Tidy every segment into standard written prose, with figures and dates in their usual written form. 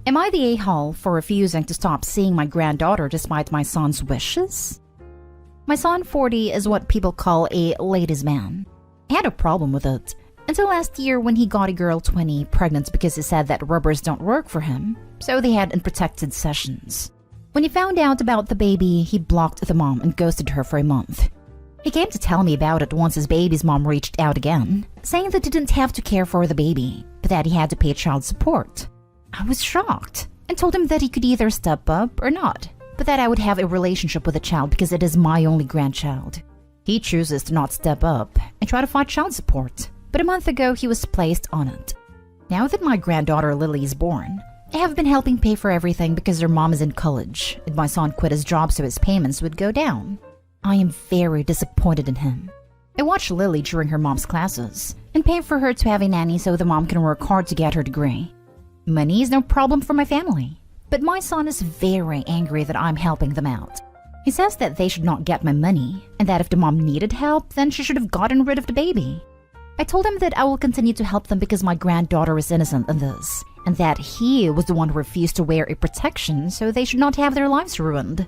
Am I the a-hole for refusing to stop seeing my granddaughter despite my son's wishes? My son, 40, is what people call a ladies' man. I had a problem with it until last year when he got a girl 20 pregnant because he said that rubbers don't work for him, so they had unprotected sessions. When he found out about the baby, he blocked the mom and ghosted her for a month. He came to tell me about it once his baby's mom reached out again, saying that he didn't have to care for the baby, but that he had to pay child support. I was shocked and told him that he could either step up or not, but that I would have a relationship with the child because it is my only grandchild. He chooses to not step up and try to fight child support, but a month ago he was placed on it. Now that my granddaughter Lily is born, I have been helping pay for everything because her mom is in college and my son quit his job so his payments would go down. I am very disappointed in him. I watch Lily during her mom's classes and pay for her to have a nanny so the mom can work hard to get her degree. Money is no problem for my family, but my son is very angry that I'm helping them out. He says that they should not get my money and that if the mom needed help, then she should have gotten rid of the baby. I told him that I will continue to help them because my granddaughter is innocent in this, and that he was the one who refused to wear a protection, so they should not have their lives ruined.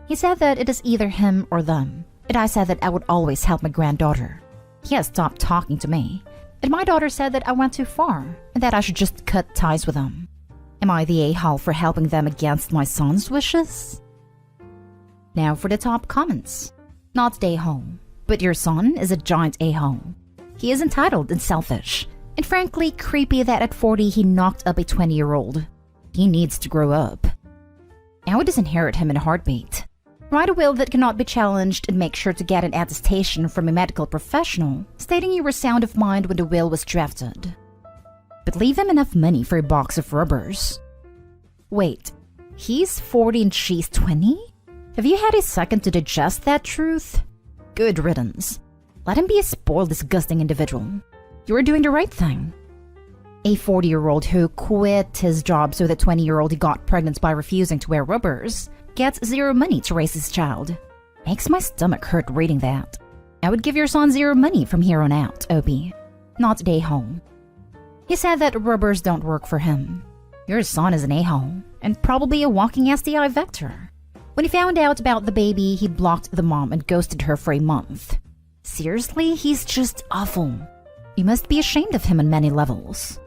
He said that it is either him or them, and I said that I would always help my granddaughter. He has stopped talking to me, and my daughter said that I went too far, and that I should just cut ties with them. Am I the a-hole for helping them against my son's wishes? Now for the top comments. Not the a-hole, but your son is a giant a-hole. He is entitled and selfish, and frankly creepy that at 40 he knocked up a 20-year-old. He needs to grow up. I would disinherit him in a heartbeat. Write a will that cannot be challenged and make sure to get an attestation from a medical professional stating you were sound of mind when the will was drafted. But leave him enough money for a box of rubbers. Wait, he's 40 and she's 20? Have you had a second to digest that truth? Good riddance. Let him be a spoiled, disgusting individual. You are doing the right thing. A 40-year-old who quit his job so the 20-year-old he got pregnant by refusing to wear rubbers gets zero money to raise his child. Makes my stomach hurt reading that. I would give your son zero money from here on out, Opie. Not the a-hole. He said that rubbers don't work for him. Your son is an a-hole, and probably a walking STI vector. When he found out about the baby, he blocked the mom and ghosted her for a month. Seriously, he's just awful. You must be ashamed of him on many levels.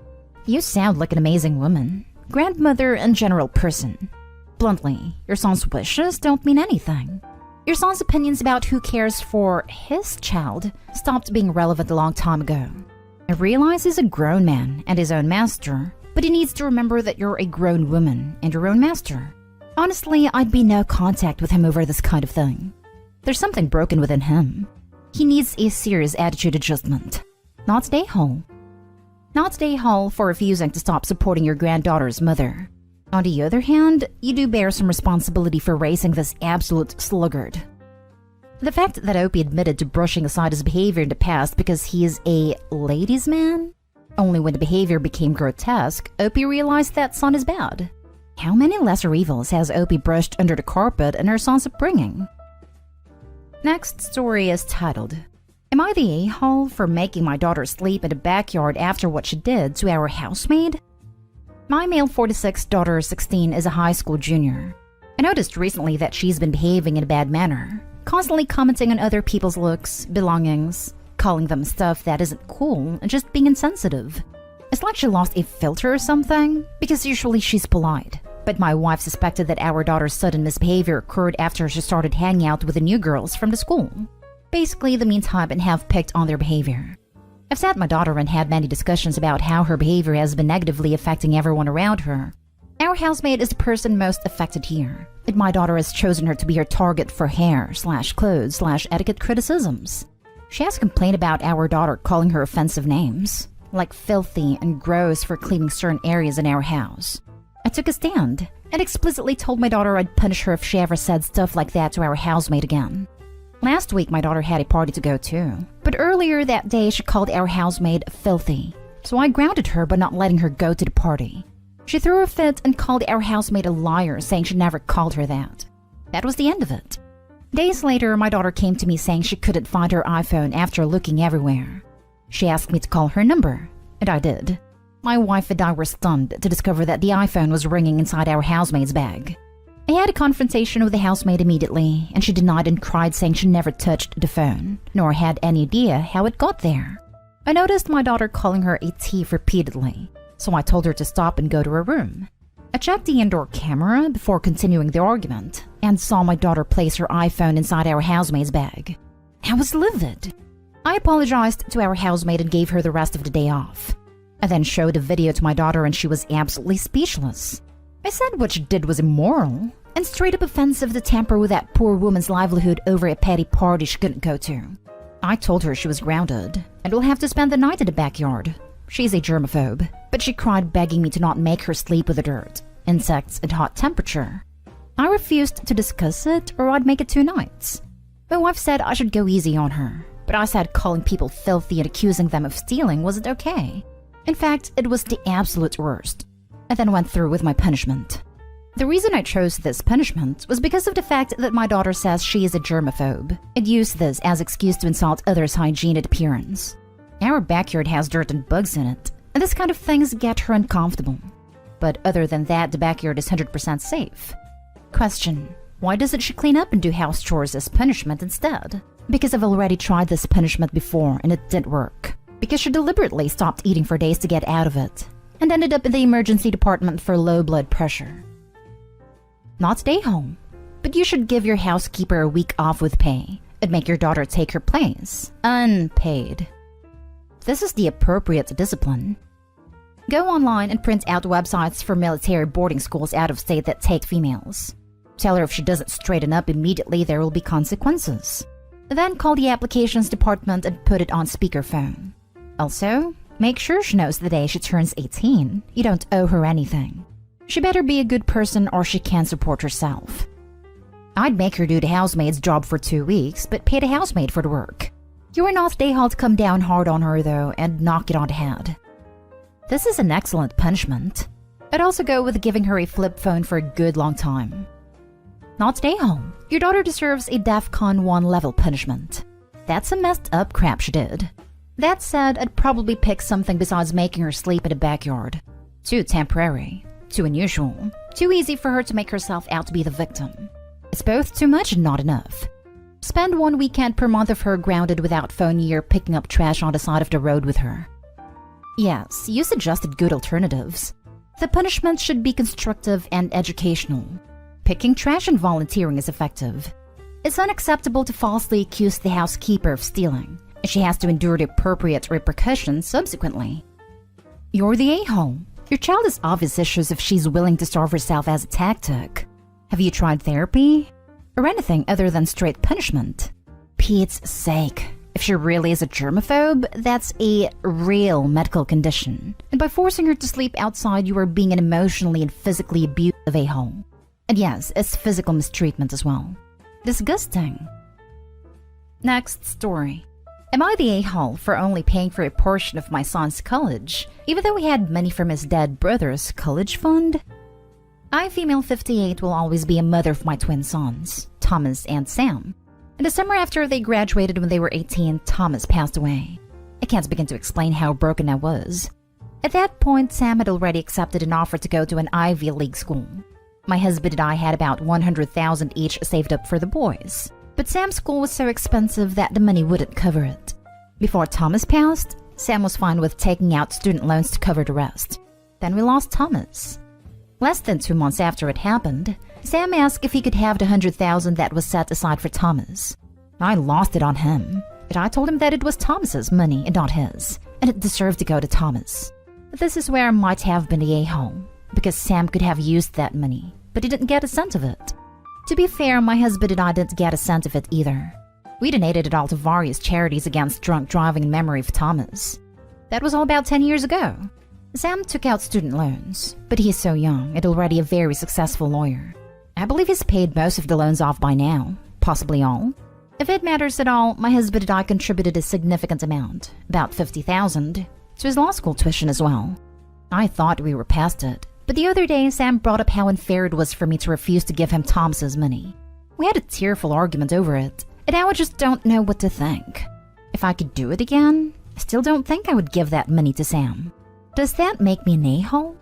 You sound like an amazing woman, grandmother, and general person. Bluntly, your son's wishes don't mean anything. Your son's opinions about who cares for his child stopped being relevant a long time ago. I realize he's a grown man and his own master, but he needs to remember that you're a grown woman and your own master. Honestly, I'd be no contact with him over this kind of thing. There's something broken within him. He needs a serious attitude adjustment. Not the a-hole. Not the a-hole for refusing to stop supporting your granddaughter's mother. On the other hand, you do bear some responsibility for raising this absolute sluggard. The fact that Opie admitted to brushing aside his behavior in the past because he is a ladies' man? Only when the behavior became grotesque, Opie realized that son is bad. How many lesser evils has Opie brushed under the carpet in her son's upbringing? Next story is titled, Am I the a-hole for making my daughter sleep in the backyard after what she did to our housemaid? My male 46 daughter 16 is a high school junior. I noticed recently that she's been behaving in a bad manner, constantly commenting on other people's looks, belongings, calling them stuff that isn't cool, and just being insensitive. It's like she lost a filter or something, because usually she's polite. But my wife suspected that our daughter's sudden misbehavior occurred after she started hanging out with the new girls from the school. Basically, the mean type and have picked on their behavior. I've sat my daughter and had many discussions about how her behavior has been negatively affecting everyone around her. Our housemaid is the person most affected here, and my daughter has chosen her to be her target for hair/clothes/etiquette criticisms. She has complained about our daughter calling her offensive names, like filthy and gross for cleaning certain areas in our house. I took a stand and explicitly told my daughter I'd punish her if she ever said stuff like that to our housemaid again. Last week, my daughter had a party to go to, but earlier that day she called our housemaid filthy, so I grounded her by not letting her go to the party. She threw a fit and called our housemaid a liar, saying she never called her that. That was the end of it. Days later, my daughter came to me saying she couldn't find her iPhone after looking everywhere. She asked me to call her number, and I did. My wife and I were stunned to discover that the iPhone was ringing inside our housemaid's bag. I had a confrontation with the housemaid immediately, and she denied and cried, saying she never touched the phone, nor had any idea how it got there. I noticed my daughter calling her a thief repeatedly, so I told her to stop and go to her room. I checked the indoor camera before continuing the argument, and saw my daughter place her iPhone inside our housemaid's bag. I was livid. I apologized to our housemaid and gave her the rest of the day off. I then showed a video to my daughter and she was absolutely speechless. I said what she did was immoral and straight up offensive to tamper with that poor woman's livelihood over a petty party she couldn't go to. I told her she was grounded and will have to spend the night in the backyard. She's a germaphobe, but she cried begging me to not make her sleep with the dirt, insects, and hot temperature. I refused to discuss it or I'd make it 2 nights. My wife said I should go easy on her, but I said calling people filthy and accusing them of stealing wasn't okay. In fact, it was the absolute worst. I then went through with my punishment. The reason I chose this punishment was because of the fact that my daughter says she is a germaphobe and used this as excuse to insult others' hygiene and appearance. Our backyard has dirt and bugs in it, and this kind of things get her uncomfortable. But other than that, the backyard is 100% safe. Question: why doesn't she clean up and do house chores as punishment instead? Because I've already tried this punishment before and it didn't work. Because she deliberately stopped eating for days to get out of it, and ended up in the emergency department for low blood pressure. Not stay home, but you should give your housekeeper a week off with pay and make your daughter take her place, unpaid. This is the appropriate discipline. Go online and print out websites for military boarding schools out of state that take females. Tell her if she doesn't straighten up immediately, there will be consequences. Then call the applications department and put it on speakerphone. Also, make sure she knows the day she turns 18. You don't owe her anything. She better be a good person or she can't support herself. I'd make her do the housemaid's job for 2 weeks, but pay the housemaid for the work. You are not stay to come down hard on her though and knock it on the head. This is an excellent punishment. I'd also go with giving her a flip phone for a good long time. Not stay home. Your daughter deserves a DEFCON 1 level punishment. That's some messed up crap she did. That said, I'd probably pick something besides making her sleep in the backyard. Too temporary, too unusual, too easy for her to make herself out to be the victim. It's both too much and not enough. Spend 1 weekend per month of her grounded without phone year picking up trash on the side of the road with her. Yes, you suggested good alternatives. The punishment should be constructive and educational. Picking trash and volunteering is effective. It's unacceptable to falsely accuse the housekeeper of stealing, and she has to endure the appropriate repercussions subsequently. You're the a-hole. Your child has obvious issues if she's willing to starve herself as a tactic. Have you tried therapy? Or anything other than straight punishment? Pete's sake. If she really is a germaphobe, that's a real medical condition. And by forcing her to sleep outside, you are being an emotionally and physically abusive a-hole. And yes, it's physical mistreatment as well. Disgusting. Next story. Am I the a-hole for only paying for a portion of my son's college, even though he had money from his dead brother's college fund? I, female 58, will always be a mother of my twin sons, Thomas and Sam. In the summer after they graduated when they were 18, Thomas passed away. I can't begin to explain how broken I was. At that point, Sam had already accepted an offer to go to an Ivy League school. My husband and I had about $100,000 each saved up for the boys. But Sam's school was so expensive that the money wouldn't cover it. Before Thomas passed, Sam was fine with taking out student loans to cover the rest. Then we lost Thomas. Less than 2 months after it happened, Sam asked if he could have the $100,000 that was set aside for Thomas. I lost it on him, but I told him that it was Thomas's money and not his, and it deserved to go to Thomas. This is where I might have been the a-hole, because Sam could have used that money, but he didn't get a cent of it. To be fair, my husband and I didn't get a cent of it either. We donated it all to various charities against drunk driving in memory of Thomas. That was all about 10 years ago. Sam took out student loans, but he is so young and already a very successful lawyer. I believe he's paid most of the loans off by now, possibly all. If it matters at all, my husband and I contributed a significant amount, about $50,000, to his law school tuition as well. I thought we were past it, but the other day Sam brought up how unfair it was for me to refuse to give him Thomas's money. We had a tearful argument over it, and now I just don't know what to think. If I could do it again, I still don't think I would give that money to Sam. Does that make me an a-hole?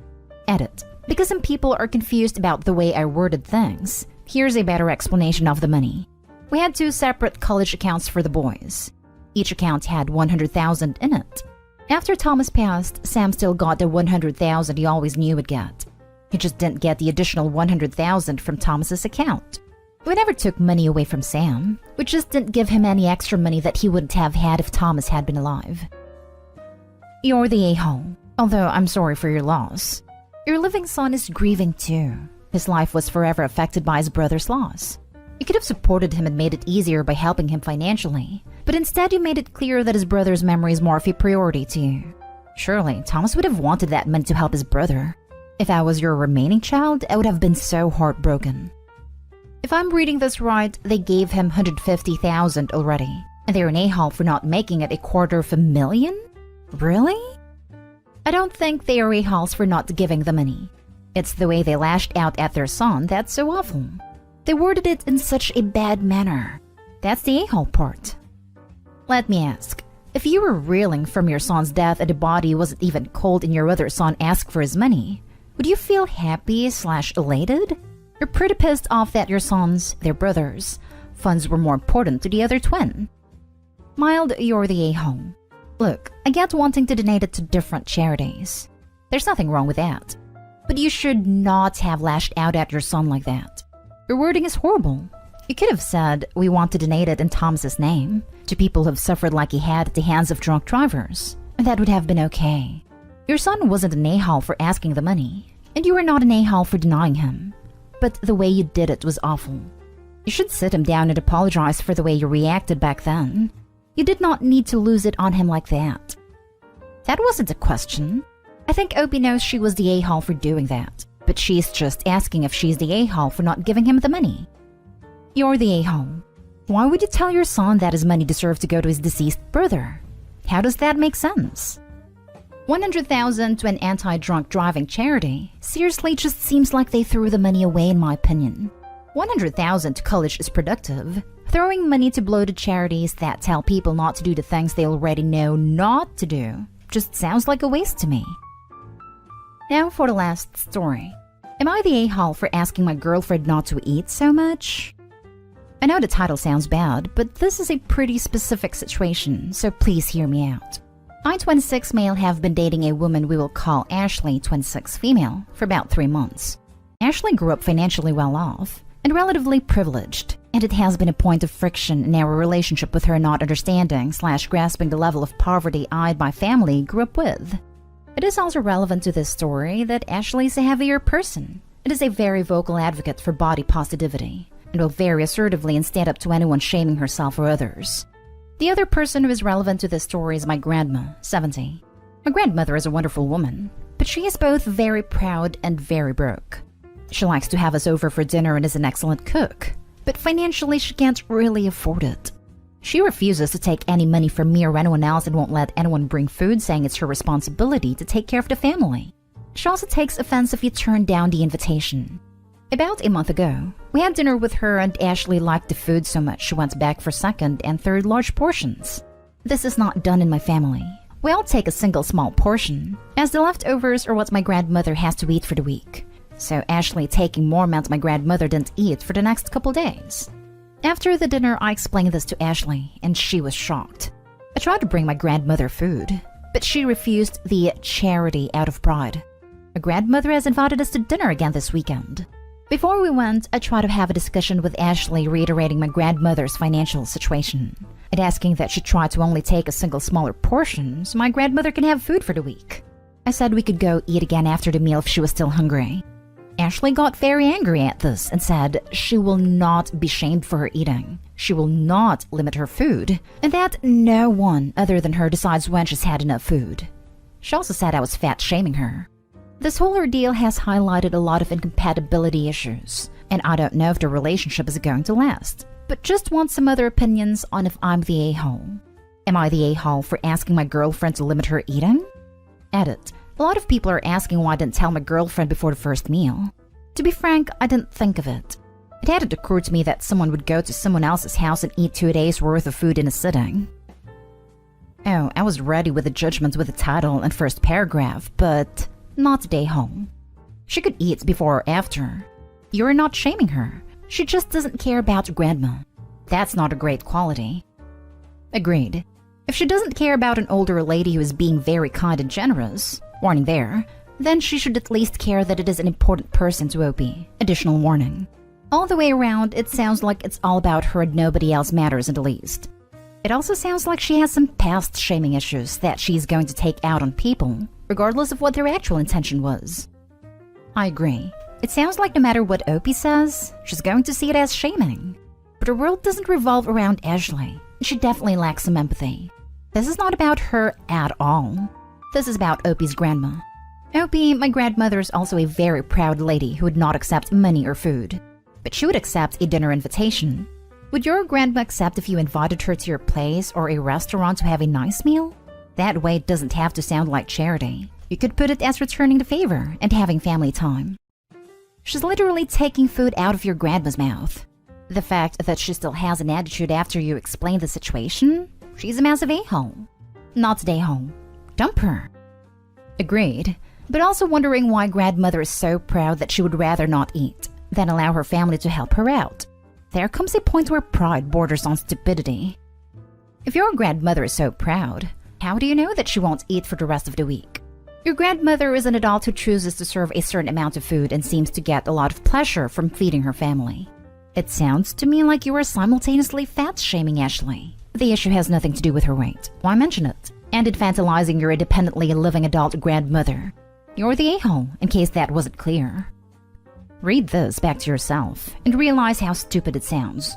Edit. Because some people are confused about the way I worded things, here's a better explanation of the money. We had 2 separate college accounts for the boys. Each account had $100,000 in it. After Thomas passed, Sam still got the $100,000 he always knew would get. He just didn't get the additional $100,000 from Thomas's account. We never took money away from Sam. We just didn't give him any extra money that he wouldn't have had if Thomas had been alive. You're the a-hole, although I'm sorry for your loss. Your living son is grieving too. His life was forever affected by his brother's loss. You could have supported him and made it easier by helping him financially, but instead you made it clear that his brother's memory is more of a priority to you. Surely, Thomas would have wanted that money to help his brother. If I was your remaining child, I would have been so heartbroken. If I'm reading this right, they gave him $150,000 already, and they're an a-hole for not making it $250,000? Really? I don't think they are a-holes for not giving the money. It's the way they lashed out at their son that's so awful. They worded it in such a bad manner. That's the a-hole part. Let me ask, if you were reeling from your son's death and the body wasn't even cold and your other son asked for his money, would you feel happy/elated? You're pretty pissed off that your sons, their brothers, funds were more important to the other twin. Mild, you're the a-hole. Look, I get wanting to donate it to different charities. There's nothing wrong with that. But you should not have lashed out at your son like that. Your wording is horrible. You could have said, we want to donate it in Thomas's name, to people who've suffered like he had at the hands of drunk drivers. And that would have been okay. Your son wasn't an a-hole for asking the money, and you were not an a-hole for denying him. But the way you did it was awful. You should sit him down and apologize for the way you reacted back then. You did not need to lose it on him like that. That wasn't a question. I think Opie knows she was the a-hole for doing that, but she's just asking if she's the a-hole for not giving him the money. You're the a-hole. Why would you tell your son that his money deserved to go to his deceased brother? How does that make sense? $100,000 to an anti-drunk driving charity seriously just seems like they threw the money away in my opinion. $100,000 to college is productive. Throwing money to bloated charities that tell people not to do the things they already know not to do just sounds like a waste to me. Now for the last story. Am I the a-hole for asking my girlfriend not to eat so much? I know the title sounds bad, but this is a pretty specific situation, so please hear me out. I, 26 male, have been dating a woman we will call Ashley, 26 female, for about 3 months. Ashley grew up financially well off and relatively privileged, and it has been a point of friction in our relationship with her not understanding/grasping the level of poverty I, my family, grew up with. It is also relevant to this story that Ashley is a heavier person. It is a very vocal advocate for body positivity and will very assertively stand up to anyone shaming herself or others. The other person who is relevant to this story is my grandma, 70. My grandmother is a wonderful woman, but she is both very proud and very broke. She likes to have us over for dinner and is an excellent cook, but financially she can't really afford it. She refuses to take any money from me or anyone else and won't let anyone bring food, saying it's her responsibility to take care of the family. She also takes offense if you turn down the invitation. About a month ago, we had dinner with her and Ashley liked the food so much she went back for second and third large portions. This is not done in my family. We all take a single small portion, as the leftovers are what my grandmother has to eat for the week. So Ashley taking more meant my grandmother didn't eat for the next couple days. After the dinner, I explained this to Ashley, and she was shocked. I tried to bring my grandmother food, but she refused the charity out of pride. My grandmother has invited us to dinner again this weekend. Before we went, I tried to have a discussion with Ashley reiterating my grandmother's financial situation and asking that she try to only take a single smaller portion so my grandmother can have food for the week. I said we could go eat again after the meal if she was still hungry. Ashley got very angry at this and said she will not be shamed for her eating. She will not limit her food, and that no one other than her decides when she's had enough food. She also said I was fat-shaming her. This whole ordeal has highlighted a lot of incompatibility issues, and I don't know if the relationship is going to last, but just want some other opinions on if I'm the a-hole. Am I the a-hole for asking my girlfriend to limit her eating? Edit. A lot of people are asking why I didn't tell my girlfriend before the first meal. To be frank, I didn't think of it. It hadn't occurred to me that someone would go to someone else's house and eat 2 days' worth of food in a sitting. Oh, I was ready with the judgments with the title and first paragraph, but not today, home. She could eat before or after. You're not shaming her. She just doesn't care about grandma. That's not a great quality. Agreed. If she doesn't care about an older lady who is being very kind and generous, warning there, then she should at least care that it is an important person to Opie. Additional warning. All the way around, it sounds like it's all about her and nobody else matters in the least. It also sounds like she has some past shaming issues that she's going to take out on people, regardless of what their actual intention was. I agree. It sounds like no matter what Opie says, she's going to see it as shaming. But her world doesn't revolve around Ashley. She definitely lacks some empathy. This is not about her at all. This is about Opie's grandma. Opie, my grandmother, is also a very proud lady who would not accept money or food. But she would accept a dinner invitation. Would your grandma accept if you invited her to your place or a restaurant to have a nice meal? That way it doesn't have to sound like charity. You could put it as returning the favor and having family time. She's literally taking food out of your grandma's mouth. The fact that she still has an attitude after you explain the situation? She's a massive a-hole. Not today, home. Dump her. Agreed, but also wondering why grandmother is so proud that she would rather not eat than allow her family to help her out. There comes a point where pride borders on stupidity. If your grandmother is so proud, how do you know that she won't eat for the rest of the week? Your grandmother is an adult who chooses to serve a certain amount of food and seems to get a lot of pleasure from feeding her family. It sounds to me like you are simultaneously fat-shaming Ashley. The issue has nothing to do with her weight. Why mention it? And infantilizing your independently living adult grandmother. You're the a-hole, in case that wasn't clear. Read this back to yourself and realize how stupid it sounds.